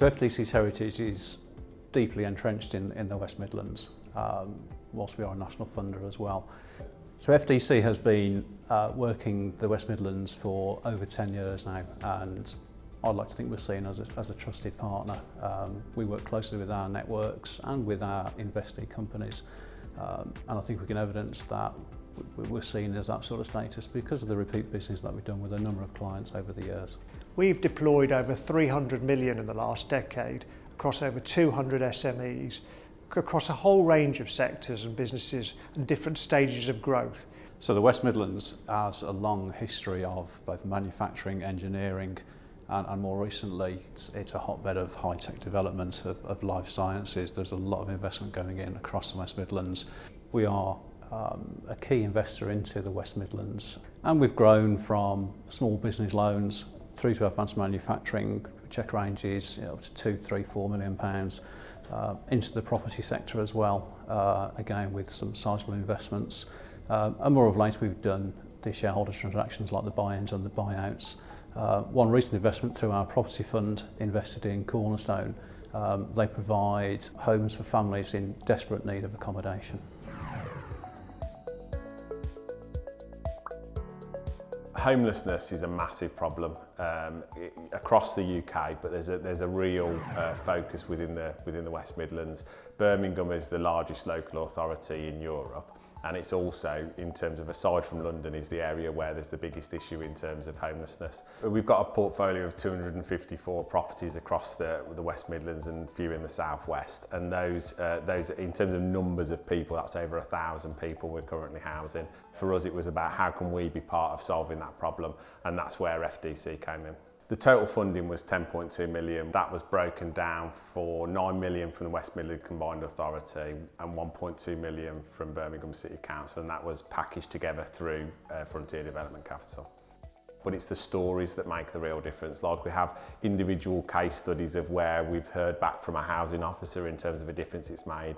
So FDC's heritage is deeply entrenched in the West Midlands, whilst we are a national funder as well. So FDC has been working the West Midlands for over 10 years now, and I'd like to think we're seen as a trusted partner. We work closely with our networks and with our investee companies, and I think we can evidence that we're seen as that sort of status because of the repeat business that we've done with a number of clients over the years. We've deployed over 300 million in the last decade across over 200 SMEs, across a whole range of sectors and businesses and different stages of growth. So the West Midlands has a long history of both manufacturing, engineering, and more recently it's a hotbed of high-tech development of life sciences. There's a lot of investment going in across the West Midlands. We are a key investor into the West Midlands, and we've grown from small business loans through to advanced manufacturing, check ranges up to £2, £3, £4 million, into the property sector as well, again with some sizable investments. And more of late we've done the shareholder transactions like the buy-ins and the buyouts. One recent investment through our property fund invested in Cornerstone. They provide homes for families in desperate need of accommodation. Homelessness is a massive problem across the UK, but there's a real focus within the West Midlands. Birmingham is the largest local authority in Europe, and it's also, in terms of aside from London, is the area where there's the biggest issue in terms of homelessness. We've got a portfolio of 254 properties across the West Midlands and a few in the southwest, and those in terms of numbers of people, that's over 1,000 people we're currently housing. For us, it was about how can we be part of solving that problem, and that's where FDC came in. The total funding was 10.2 million. That was broken down for 9 million from the West Midlands Combined Authority and 1.2 million from Birmingham City Council, and that was packaged together through Frontier Development Capital. But it's the stories that make the real difference. Like, we have individual case studies of where we've heard back from a housing officer in terms of a difference it's made.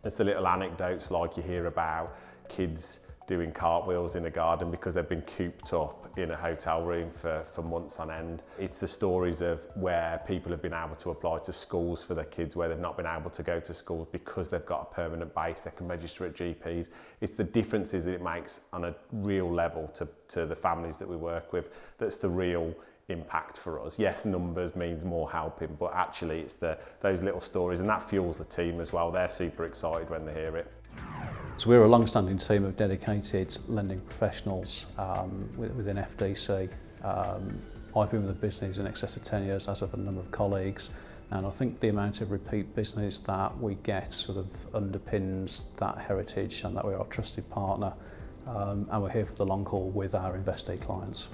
It's the little anecdotes like you hear about kids doing cartwheels in a garden because they've been cooped up in a hotel room for months on end. It's the stories of where people have been able to apply to schools for their kids where they've not been able to go to schools because they've got a permanent base, they can register at GPs. It's the differences that it makes on a real level to the families that we work with that's the real impact for us. Yes, numbers means more helping, but actually it's those little stories, and that fuels the team as well. They're super excited when they hear it. So we're a long-standing team of dedicated lending professionals within FDC. I've been with the business in excess of 10 years, as have a number of colleagues, and I think the amount of repeat business that we get sort of underpins that heritage and that we're a trusted partner, and we're here for the long haul with our investee clients.